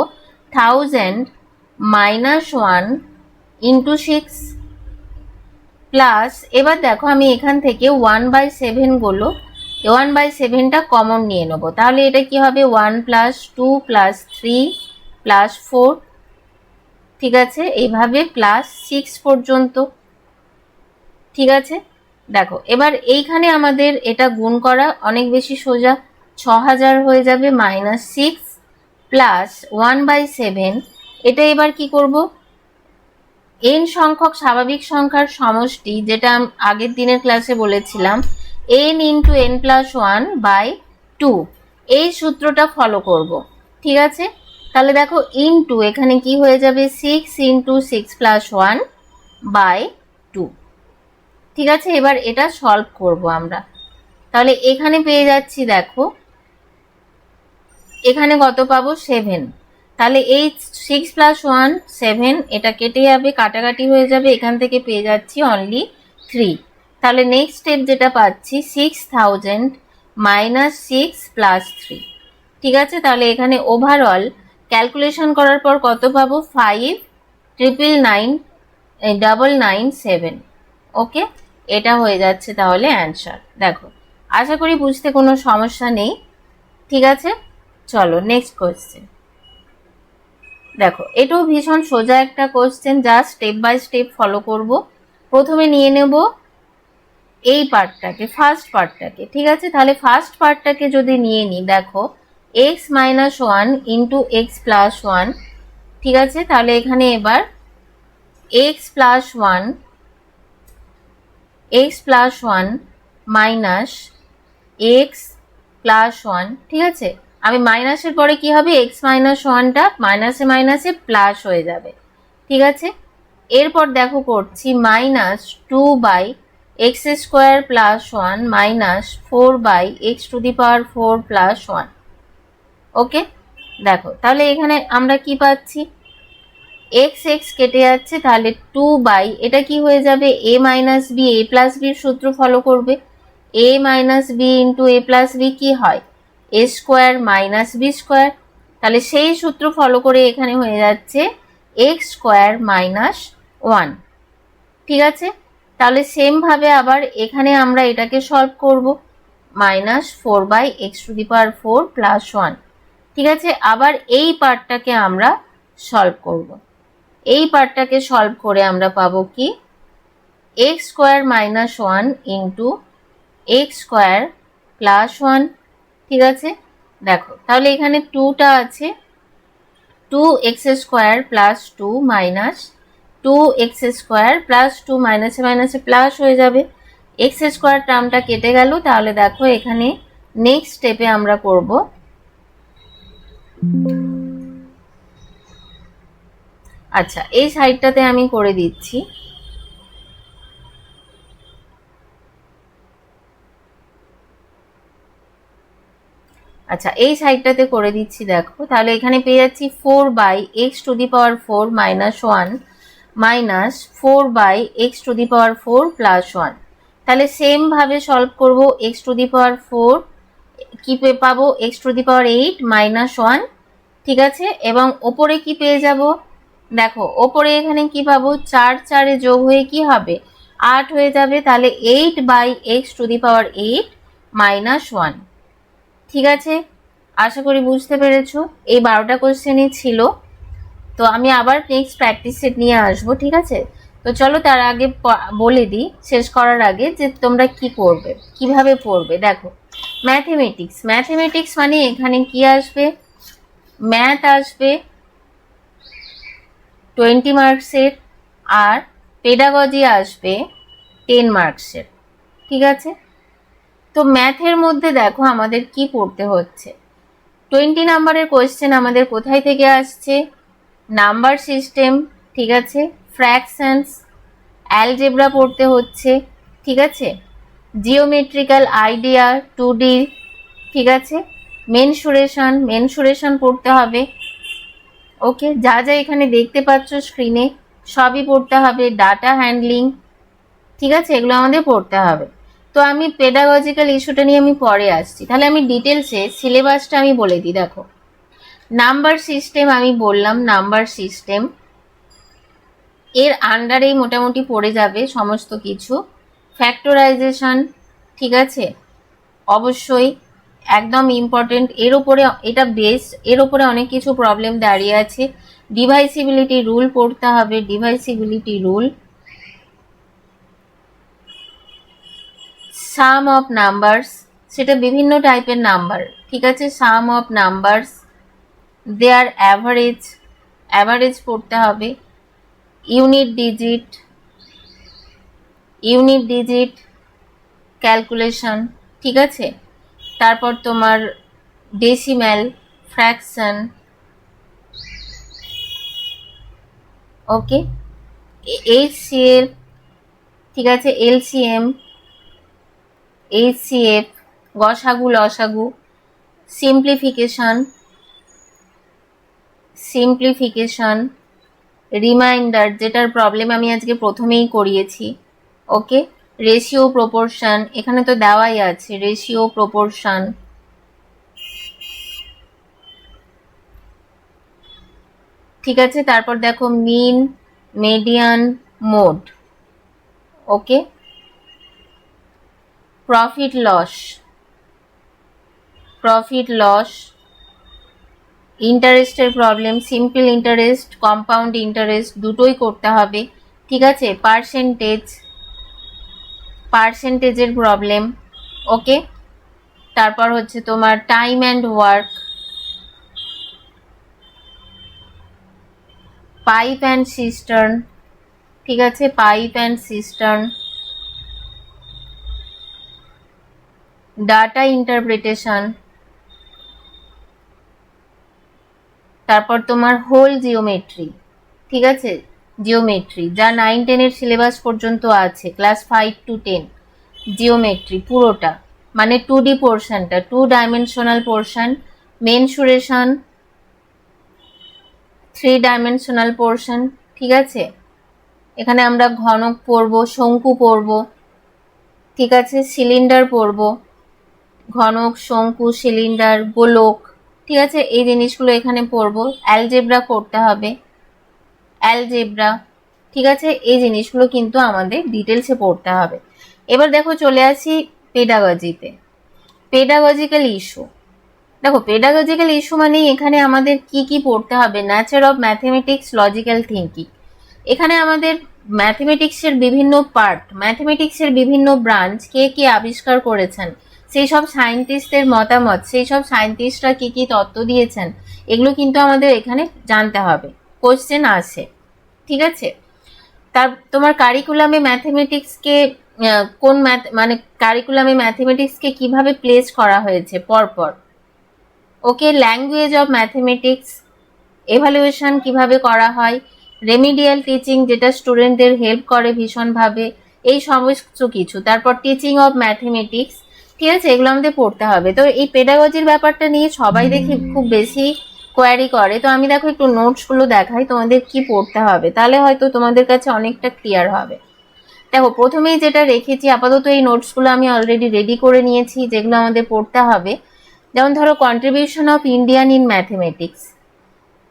1000 মাইনাস 1 ইন্টু 6 প্লাস, এবার দেখো আমি এখান থেকে 1/7 গুলো, 1/7টা কমন নিয়ে নেবো। তাহলে এটা কি হবে, 1 প্লাস 2 প্লাস 3 প্লাস 4, ঠিক আছে, এইভাবে প্লাস 6 পর্যন্ত, ঠিক আছে। দেখো এবার এইখানে আমাদের এটা গুণ করা অনেক বেশি সোজা, 6000 হয়ে যাবে মাইনাস 6 প্লাস 1/7। এটা এবার কি করব, n সংখ্যক স্বাভাবিক সংখ্যার সমষ্টি, যেটা আগের দিনের ক্লাসে বলেছিলাম, n ইন্টু n প্লাস 1/2, এই সূত্রটা ফলো করব, ঠিক আছে। তাহলে দেখো ইন্টু এখানে কি হয়ে যাবে, 6 ইন্টু 6 প্লাস 1/2, ঠিক আছে। এবার এটা সলভ করব আমরা। তাহলে এখানে পেয়ে যাচ্ছি, দেখো এখানে কত পাবো, 7। তাহলে এই 6 প্লাস 1 7, এটা কেটে যাবে, কাটাকাটি হয়ে যাবে, এখান থেকে পেয়ে যাচ্ছি অনলি 3। তাহলে নেক্সট স্টেপ যেটা পাচ্ছি, 6000 মাইনাস 6 প্লাস 3, ঠিক আছে। তাহলে এখানে ওভারঅল ক্যালকুলেশন করার পর কত পাবো, 5,999,997। ওকে, এটা হয়ে যাচ্ছে তাহলে অ্যান্সার। দেখো আশা করি বুঝতে কোনো সমস্যা নেই, ঠিক আছে। চলো নেক্সট কোয়েশ্চেন। দেখো এটাও ভীষণ সোজা একটা কোয়েশ্চেন, যা স্টেপ বাই স্টেপ ফলো করব। প্রথমে নিয়ে নেব এই পার্টটাকে, ফার্স্ট পার্টটাকে, ঠিক আছে। তাহলে ফার্স্ট পার্টটাকে যদি নিয়ে নিই, দেখো x minus 1 into x plus 1, ঠিক আছে। তাহলে এখানে এবার x plus 1 minus x plus 1, ঠিক আছে। আমি মাইনাসের পরে কি হবে, x মাইনাস 1টা মাইনাসে মাইনাসে প্লাস হয়ে যাবে, ঠিক আছে। এরপর দেখো করছি minus 2/x² plus 1 minus 4/x⁴ plus 1। ওকে, দেখো তাহলে এখানে আমরা কি পাচ্ছি, x কেটে যাচ্ছে, তাহলে 2 এটা কি হয়ে যাবে, a minus B, a plus বির সূত্র ফলো করবে। a minus B into a plus B কি হয়, a square minus B square. তাহলে সেই সূত্র ফলো করে এখানে হয়ে যাচ্ছে x² মাইনাস 1, ঠিক আছে। তাহলে সেম ভাবে আবার এখানে আমরা এটাকে সলভ করব, মাইনাস 4/x⁴ প্লাস 1, ঠিক আছে। আবার এই পার্টটাকে আমরা সলভ করব। এই পার্টটাকে সলভ করে আমরা পাবো কি, x² minus 1 into x² plus 1, ঠিক আছে। দেখো তাহলে এখানে 2টা আছে, 2x² plus 2 minus 2x² plus 2, মাইনাসে মাইনাসে প্লাস হয়ে যাবে, x² টার্মটা কেটে গেল। তাহলে দেখো এখানে নেক্সট স্টেপে আমরা করব, আচ্ছা এই সাইডটাতে আমি করে দিচ্ছি। আচ্ছা এই সাইডটাতে করে দিচ্ছি, দেখো তাহলে এখানে পেয়ে যাচ্ছি 4/x⁴ minus 1 minus 4/x⁴ plus 1। তাহলে সেম ভাবে সলভ করব। এক্স টু দি পাওয়ার 4 কি পাবো, x to the power 8 minus 1, ঠিক আছে। এবং ওপরে কি পেয়ে যাব, দেখো ওপরে এখানে কি পাবো, 4 4 এ যোগ হয়ে কি হবে, 8 হয়ে যাবে। তাহলে 8 by x to the power 8 minus 1, ঠিক আছে। আশা করি বুঝতে পেরেছো। এই 12টা কোশ্চেনই ছিল। তো আমি আবার নেক্সট প্র্যাকটিস সেট নিয়ে আসবো, ঠিক আছে। তো চলো তার আগে বলে দিই, শেষ করার আগে, যে তোমরা কি করবে, কিভাবে পড়বে। দেখো ম্যাথমেটিক্স মানে এখানে কি আসবে, ম্যাথ আসবে 20 মার্কসের, আর পেডাগজি আসবে 10 মার্কসের, ঠিক আছে। তো ম্যাথের মধ্যে দেখো আমাদের কি পড়তে হচ্ছে, 20 নাম্বারের কোয়েশ্চেন আমাদের কোথায় থেকে আসছে, নাম্বার সিস্টেম, ঠিক আছে, ফ্র্যাকশনস, অ্যালজেব্রা পড়তে হচ্ছে, ঠিক আছে, জিওমেট্রিক্যাল আইডিয়া 2D, ঠিক আছে, মেনসুরেশন পড়তে হবে। ওকে, যা যা এখানে দেখতে পাচ্ছ স্ক্রিনে সবই পড়তে হবে, ডাটা হ্যান্ডলিং, ঠিক আছে, এগুলো আমাদের পড়তে হবে। তো আমি পেডাগজিক্যাল ইস্যুটা নিয়ে আমি পরে আসছি। তাহলে আমি ডিটেলসে সিলেবাসটা আমি বলে দিই। দেখো নাম্বার সিস্টেম আমি বললাম, নাম্বার সিস্টেম এর আন্ডারেই মোটামুটি পড়ে যাবে সমস্ত কিছু। ফ্যাক্টরাইজেশন, ঠিক আছে, অবশ্যই একদম ইম্পর্টেন্ট, এর উপরে এটা বেস, এর উপরে অনেক কিছু প্রবলেম দাঁড়িয়ে আছে। ডিভাইসিবিলিটি রুল পড়তে হবে, ডিভাইসিবিলিটি রুল, সাম অফ নাম্বারস, সেটা বিভিন্ন টাইপের নাম্বার, ঠিক আছে, সাম অফ নাম্বারস, দেয়ার অ্যাভারেজ পড়তে হবে, ইউনিট ডিজিট ক্যালকুলেশন, ঠিক আছে। তারপর তোমার ডেসিম্যাল, ফ্র্যাকশন, ওকে, এইচসিএফ, ঠিক আছে, এলসিএম, এইচসিএফ, গসাগু লসাগু, সিম্পলিফিকেশন, রিমাইন্ডার, যেটার প্রবলেম আমি আজকে প্রথমেই করিয়েছি, ওকে, রেশিও প্রপোর্শন, এখানে তো দেওয়াই আছে রেশিও প্রপোর্শন, ঠিক আছে। তারপর দেখো মিন, মিডিয়ান, মোড, ওকে, প্রফিট লস, ইন্টারেস্টের problem, simple interest, compound interest দুটোই করতে হবে, ঠিক আছে। পার্সেন্টেজের প্রবলেম, ওকে। তারপর হচ্ছে তোমার time and work, pipe and cistern, ঠিক আছে, ডাটা ইন্টারপ্রিটেশন, তারপর তোমার হোল জিওমেট্রি, ঠিক আছে, জিওমেট্রি যা 9-10 সিলেবাস পর্যন্ত আছে, ক্লাস 5 to 10 জিওমেট্রি পুরোটা, মানে 2D পোর্শনটা, 2 dimensional portion, mensuration 3 dimensional portion, ঠিক আছে। এখানে আমরা ঘনক পড়ব, শঙ্কু পড়ব, ঠিক আছে, সিলিন্ডার পড়ব, ঘনক, শঙ্কু, সিলিন্ডার, গোলক, ঠিক আছে, এই জিনিসগুলো এখানে পড়বো। অ্যালজেব্রা করতে হবে, ঠিক আছে, এই জিনিসগুলো কিন্তু আমাদের ডিটেলসে পড়তে হবে। এবার দেখো চলে আসি পেডাগজিক্যাল ইস্যু। দেখো পেডাগজিক্যাল ইস্যু মানে এখানে আমাদের কি কি পড়তে হবে, nature of mathematics, logical thinking. এখানে আমাদের ম্যাথমেটিক্সের বিভিন্ন পার্ট, ম্যাথমেটিক্সের বিভিন্ন ব্রাঞ্চ কে কে আবিষ্কার করেছেন, সেই সব সায়েন্টিস্টদের মতামত, সেই সব সায়েন্টিস্টরা কি কি তত্ত্ব দিয়েছেন, এগুলো কিন্তু আমাদের এখানে জানতে হবে, কোশ্চেন আসে, ঠিক আছে। তার তোমার কারিকুলামে ম্যাথমেটিক্সকে কোন মানে কারিকুলামে ম্যাথমেটিক্সকে কিভাবে প্লেস করা হয়েছে পরপর, ওকে, ল্যাঙ্গুয়েজ অফ ম্যাথমেটিক্স, এভালুয়েশন কিভাবে করা হয়, রেমিডিয়াল টিচিং যেটা স্টুডেন্টদের হেল্প করে ভীষণভাবে, এই সমস্ত কিছু। তারপর টিচিং অফ ম্যাথমেটিক্স, ঠিক আছে, এগুলো আমাদের পড়তে হবে। তো এই পেডাগজির ব্যাপারটা নিয়ে সবাই দেখি খুব বেশি কোয়ারি করে। তো আমি দেখো একটু নোটসগুলো দেখাই তোমাদের কি পড়তে হবে, তাহলে হয়তো তোমাদের কাছে অনেকটা ক্লিয়ার হবে। দেখো প্রথমেই যেটা রেখেছি, আপাতত এই নোটসগুলো আমি অলরেডি রেডি করে নিয়েছি, যেগুলো আমাদের পড়তে হবে। যেমন ধরো contribution of Indian in mathematics.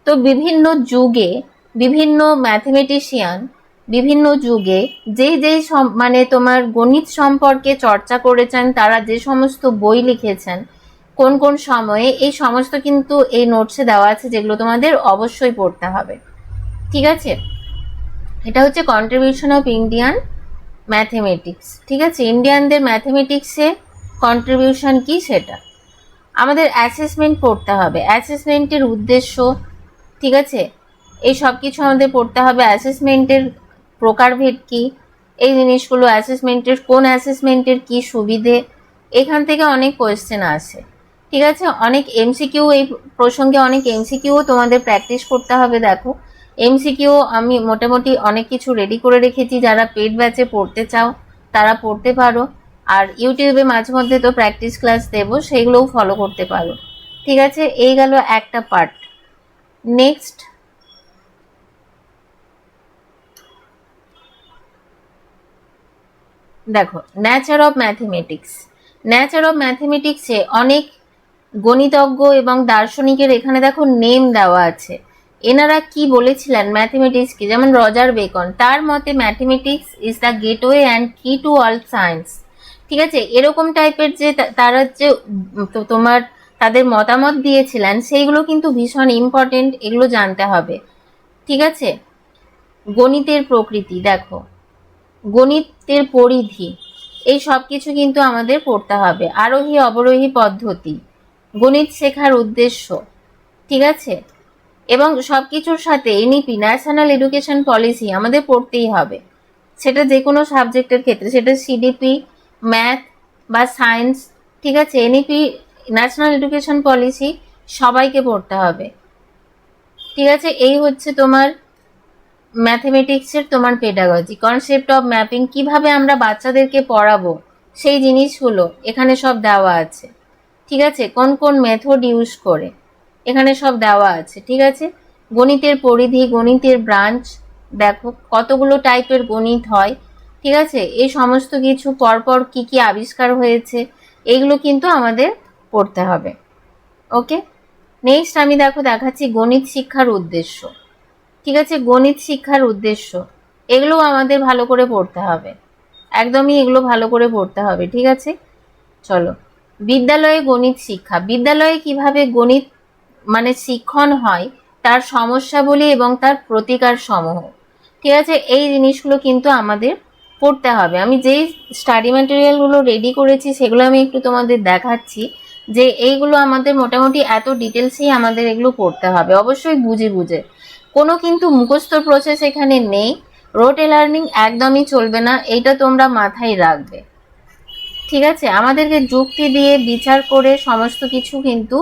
তো বিভিন্ন যুগে বিভিন্ন ম্যাথমেটিশিয়ান বিভিন্ন যুগে যেই যেই মানে তোমার গণিত সম্পর্কে চর্চা করেছেন, তারা যে সমস্ত বই লিখেছেন কোন কোন সময়ে, এই সমস্ত কিন্তু এই নোটসে দেওয়া আছে, যেগুলো তোমাদের অবশ্যই পড়তে হবে। ঠিক আছে, এটা হচ্ছে কন্ট্রিবিউশন অফ ইন্ডিয়ান ম্যাথমেটিক্স। ঠিক আছে, ইন্ডিয়ানদের ম্যাথমেটিক্সে কন্ট্রিবিউশন কি সেটা। আমাদের অ্যাসেসমেন্ট পড়তে হবে, অ্যাসেসমেন্টের উদ্দেশ্য, ঠিক আছে, এই সব কিছু আমাদের পড়তে হবে। অ্যাসেসমেন্টের প্রকারভেদ কি, এই জিনিসগুলো, অ্যাসেসমেন্টের কোন অ্যাসেসমেন্টের কি সুবিধে, এখান থেকে অনেক কোয়েশ্চেন আসে। ঠিক আছে, অনেক এমসিকিউ, এই প্রসঙ্গে অনেক এমসিকিউ তোমাদের প্র্যাকটিস করতে হবে। দেখো এমসিকিউ আমি মোটামুটি অনেক কিছু রেডি করে রেখেছি, যারা পেড ব্যাচে পড়তে চাও তারা পড়তে পারো, আর ইউটিউবে মাঝে মধ্যে তো প্র্যাকটিস ক্লাস দেবো, সেগুলোও ফলো করতে পারো। ঠিক আছে, এই গেল একটা পার্ট। নেক্সট দেখো nature of mathematics. Nature of ম্যাথমেটিক্সে অনেক গণিতজ্ঞ এবং দার্শনিকের এখানে দেখো নেম দেওয়া আছে, এনারা কি বলেছিলেন ম্যাথমেটিক্স কি। যেমন রজার বেকন, তার মতে mathematics is the gateway and কি টু অল সায়েন্স। ঠিক আছে, এরকম টাইপের যে তারা যে তোমার তাদের মতামত দিয়েছিলেন, সেইগুলো কিন্তু ভীষণ ইম্পর্টেন্ট, এগুলো জানতে হবে। ঠিক আছে, গণিতের প্রকৃতি, দেখো গণিতের পরিধি, এই সব কিছু কিন্তু আমাদের পড়তে হবে। আরোহী অবরোহী পদ্ধতি, গণিত শেখার উদ্দেশ্য, ঠিক আছে, এবং সবকিছুর সাথে এনইপি ন্যাশনাল এডুকেশন পলিসি আমাদের পড়তেই হবে, সেটা যে কোনো সাবজেক্টের ক্ষেত্রে, সেটা সিডিপি, ম্যাথ বা সায়েন্স। ঠিক আছে, এনইপি ন্যাশনাল এডুকেশন পলিসি সবাইকে পড়তে হবে। ঠিক আছে, এই হচ্ছে তোমার ম্যাথমেটিক্সের তোমার পেডাগজি, কনসেপ্ট অফ ম্যাপিং, কিভাবে আমরা বাচ্চাদেরকে পড়াবো সেই জিনিসগুলো এখানে সব দেওয়া আছে। ঠিক আছে, কোন কোন মেথড ইউজ করে এখানে সব দেওয়া আছে। ঠিক আছে, গণিতের পরিধি, গণিতের ব্রাঞ্চ, দেখো কতগুলো টাইপের গণিত হয়। ঠিক আছে, এই সমস্ত কিছু পরপর কি কি আবিষ্কার হয়েছে, এগুলো কিন্তু আমাদের পড়তে হবে। ওকে, নেক্সট আমি দেখাচ্ছি গণিত শিক্ষার উদ্দেশ্য। ঠিক আছে, গণিত শিক্ষার উদ্দেশ্য, এগুলো আমাদের ভালো করে পড়তে হবে, একদমই এগুলো ভালো করে পড়তে হবে। ঠিক আছে, চলো বিদ্যালয়ে গণিত শিক্ষা। বিদ্যালয়ে কিভাবে গণিত মানে শিক্ষণ হয়, তার সমস্যাবলী এবং তার প্রতিকার সমূহ। ঠিক আছে, এই জিনিসগুলো কিন্তু আমাদের পড়তে হবে। আমি যেই স্টাডি ম্যাটেরিয়ালগুলো রেডি করেছি সেগুলো আমি একটু তোমাদের দেখাচ্ছি, যে এইগুলো আমাদের মোটামুটি এত ডিটেলসেই আমাদের এগুলো পড়তে হবে, অবশ্যই বুঝে বুঝে। কোনো কিন্তু মুখস্থ প্রসেস এখানে নেই, রোটে লার্নিং একদমই চলবে না, এইটা তোমরা মাথায় রাখবে। ঠিক আছে, আমাদেরকে যুক্তি দিয়ে বিচার করে সমস্ত কিছু কিন্তু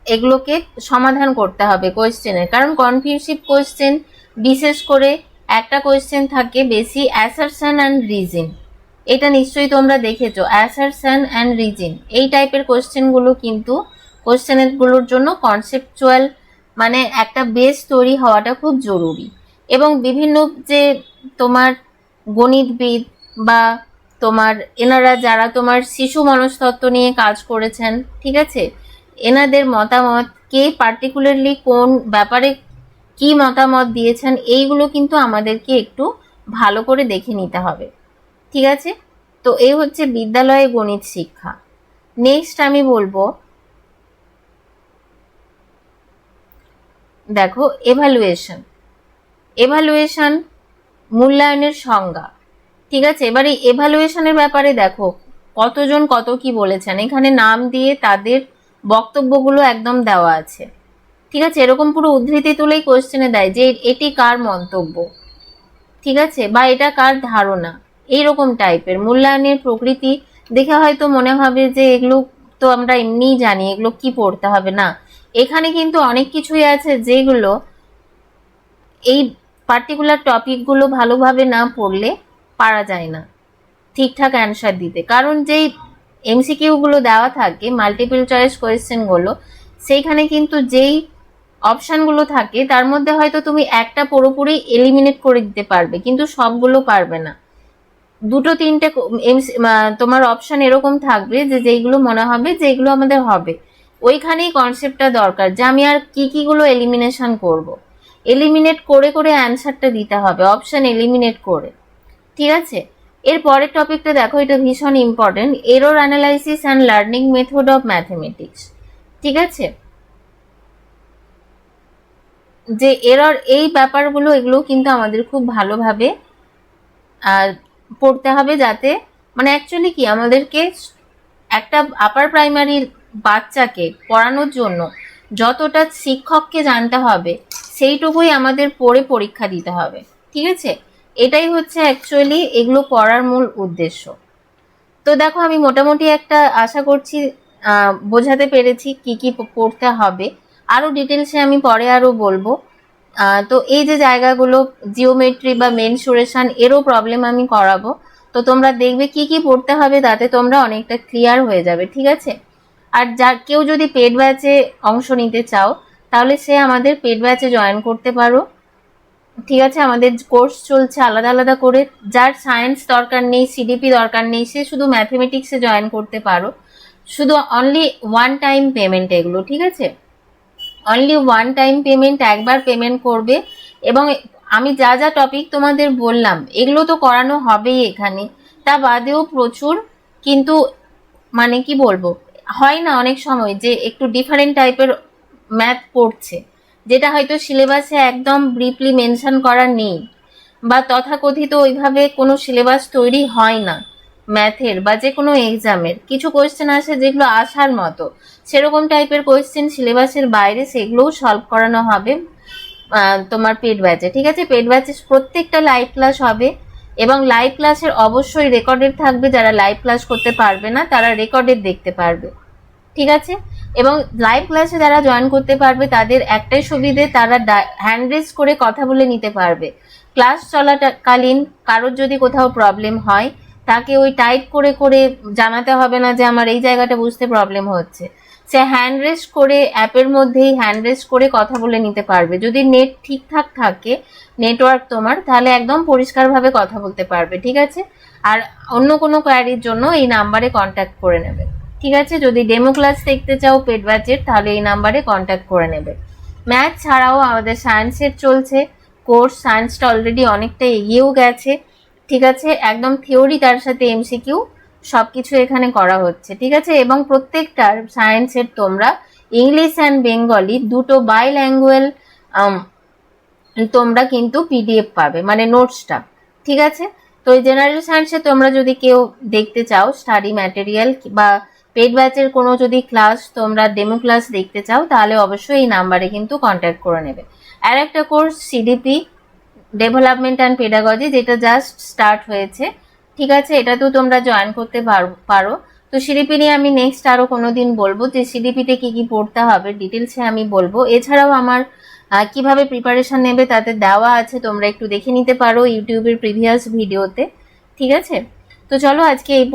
এগুলোকে সমাধান করতে হবে কোয়েশ্চেনের, কারণ কনফিউসিভ কোয়েশ্চেন, বিশেষ করে একটা কোয়েশ্চেন থাকে বেশি অ্যাসারশন অ্যান্ড রিজন, এটা নিশ্চয়ই তোমরা দেখেছো, অ্যাসারশন অ্যান্ড রিজন, এই টাইপের কোয়েশ্চেনগুলো কিন্তু কোয়েশ্চেনগুলোর জন্য কনসেপচুয়াল মানে একটা বেস তৈরি হওয়াটা খুব জরুরি। এবং বিভিন্ন যে তোমার গণিতবিদ বা তোমার এনারা যারা তোমার শিশু মনস্তত্ত্ব নিয়ে কাজ করেছেন, ঠিক আছে, এনাদের মতামত, কে পার্টিকুলারলি কোন ব্যাপারে কি মতামত দিয়েছেন, এইগুলো কিন্তু আমাদেরকে একটু ভালো করে দেখে নিতে হবে। ঠিক আছে, তো এই হচ্ছে বিদ্যালয়ে গণিত শিক্ষা। নেক্সট আমি বলবো দেখো এভালুয়েশন। এভালুয়েশন মূল্যায়নের সংজ্ঞা। ঠিক আছে, এবারে এভালুয়েশনের ব্যাপারে দেখো কতজন কত কি বলেছেন, এখানে নাম দিয়ে তাদের বক্তব্যগুলো একদম দেওয়া আছে। ঠিক আছে, এরকম পুরো উদ্ধৃতি তুলেই কোয়েশ্চেনে দেয় যে এটি কার মন্তব্য, ঠিক আছে, বা এটা কার ধারণা, এইরকম টাইপের। মূল্যায়নের প্রকৃতি দেখে হয়তো মনে হবে যে এগুলো তো আমরা এমনিই জানি, এগুলো কি পড়তে হবে না, এখানে কিন্তু অনেক কিছুই আছে যেগুলো এই পার্টিকুলার টপিকগুলো ভালোভাবে না পড়লে পারা যায় না ঠিকঠাক অ্যান্সার দিতে। কারণ যেই এমসিকিউ গুলো দেওয়া থাকে, মাল্টিপল চয়েস কোয়েশ্চেনগুলো, সেইখানে কিন্তু যেই অপশানগুলো থাকে, তার মধ্যে হয়তো তুমি একটা পুরোপুরি এলিমিনেট করে দিতে পারবে, কিন্তু সবগুলো পারবে না। দুটো তিনটে তোমার অপশন এরকম থাকবে যে যেইগুলো মনে হবে যেগুলো আমাদের হবে, ওইখানেই কনসেপ্টটা দরকার যে আমি আর কি কি গুলো এলিমিনেশন করব। এলিমিনেট করে করে অ্যান্সারটা দিতে হবে, অপশন এলিমিনেট করে। ঠিক আছে, এর পরের টপিকটা দেখো, এটা ভীষণ important, error analysis and learning method of mathematics. ঠিক আছে, যে এরর এই ব্যাপারগুলো এগুলো কিন্তু আমাদের খুব ভালোভাবে পড়তে হবে, যাতে মানে অ্যাকচুয়ালি কি আমাদেরকে একটা আপার প্রাইমারি বাচ্চাকে পড়ানোর জন্য যতটা শিক্ষককে জানতে হবে সেইটুকুই আমাদের পড়ে পরীক্ষা দিতে হবে। ঠিক আছে, এটাই হচ্ছে অ্যাকচুয়ালি এগুলো পড়ার মূল উদ্দেশ্য। তো দেখো, আমি মোটামুটি একটা আশা করছি বোঝাতে পেরেছি কি কি পড়তে হবে। আরো ডিটেলসে আমি পরে আরো বলবো। তো এই যে জায়গাগুলো জিওমেট্রি বা মেনসুরেশন এরও প্রবলেম আমি করাবো, তো তোমরা দেখবে কি কি পড়তে হবে, তাতে তোমরা অনেকটা ক্লিয়ার হয়ে যাবে। ঠিক আছে, আর কেউ যদি পেড ব্যাচে অংশ নিতে চাও তাহলে সে আমাদের পেড ব্যাচে জয়েন করতে পারো। ঠিক আছে, আমাদের কোর্স চলছে আলাদা আলাদা করে। যার সায়েন্স দরকার নেই, সিডিপি দরকার নেই, সে শুধু ম্যাথমেটিক্সে জয়েন করতে পারো। শুধু অনলি ওয়ান টাইম পেমেন্ট এগুলো। ঠিক আছে, অনলি ওয়ান টাইম পেমেন্ট, একবার পেমেন্ট করবে। এবং আমি যা যা টপিক তোমাদের বললাম এগুলো তো করানো হবেই এখানে, তা বাদেও প্রচুর কিন্তু মানে কি বলবো, হয় না অনেক সময় যে একটু ডিফারেন্ট টাইপের ম্যাথ পড়ছে, যেটা হয়তো সিলেবাসে একদম ব্রিফলি মেনশন করা নেই, বা তথাকথিত ওইভাবে কোনো সিলেবাস তৈরি হয় না ম্যাথের বা যে কোনো এক্সামের। কিছু কোয়েশ্চেন আসে যেগুলো আসার মতো, সেরকম টাইপের কোয়েশ্চেন সিলেবাসের বাইরে, সেগুলোও সলভ করানো হবে তোমার পেড ব্যাচে। ঠিক আছে, পেড ব্যাচে প্রত্যেকটা লাইভ ক্লাস হবে, এবং লাইভ ক্লাসের অবশ্যই রেকর্ডেড থাকবে। যারা লাইভ ক্লাস করতে পারবে না তারা রেকর্ডেড দেখতে পারবে। ঠিক আছে, এবং লাইভ ক্লাসে যারা জয়েন করতে পারবে তাদের একটাই সুবিধে, তারা হ্যান্ড রেজ করে কথা বলে নিতে পারবে। ক্লাস চলাকালীন কারোর যদি কোথাও প্রবলেম হয়, তাকে ওই টাইপ করে করে জানাতে হবে না যে আমার এই জায়গাটা বুঝতে প্রবলেম হচ্ছে। সে হ্যান্ড রেজ করে অ্যাপের মধ্যেই হ্যান্ড রেজ করে কথা বলে নিতে পারবে। যদি নেট ঠিকঠাক থাকে, নেটওয়ার্ক তোমার, তাহলে একদম পরিষ্কারভাবে কথা বলতে পারবে। ঠিক আছে, আর অন্য কোনো কোয়ারির জন্য এই নাম্বারে কন্ট্যাক্ট করে নেবে। ঠিক আছে, যদি ডেমো ক্লাস দেখতে চাও পেড ব্যাচের তাহলে এই নাম্বারে কন্ট্যাক্ট করে নেবে। ম্যাথ ছাড়াও আমাদের সায়েন্সের চলছে কোর্স, সায়েন্সটা অলরেডি অনেকটা এগিয়েও গেছে। ঠিক আছে, একদম থিওরি তার সাথে এমসিকিউ সবকিছু এখানে করা হচ্ছে। ঠিক আছে, এবং প্রত্যেকটার সায়েন্সের তোমরা ইংলিশ অ্যান্ড বেঙ্গলি দুটো বাইল্যাঙ্গুয়াল তোমরা কিন্তু পিডিএফ পাবে, মানে নোটসটা। ঠিক আছে, তো এই জেনারেল সায়েন্সে তোমরা যদি কেউ দেখতে চাও স্টাডি ম্যাটেরিয়াল বা পেড ব্যাচের কোনো যদি ক্লাস তোমরা ডেমো ক্লাস দেখতে চাও, তাহলে অবশ্যই এই নাম্বারে কিন্তু কন্ট্যাক্ট করে নেবে। আর একটা course CDP development and pedagogy, যেটা জাস্ট স্টার্ট হয়েছে। ঠিক আছে, এটাতেও তোমরা জয়েন করতে পারো। তো সিডিপি নিয়ে আমি নেক্সট আরো কোনোদিন বলবো যে সিডিপিতে কি কি পড়তে হবে, ডিটেলসে আমি বলবো। এছাড়াও আমার কিভাবে প্রিপারেশন নেবে তাতে দেওয়া আছে, তোমরা একটু দেখে নিতে পারো ইউটিউবের প্রিভিয়াস ভিডিওতে। ঠিক আছে, তো চলো আজকে এই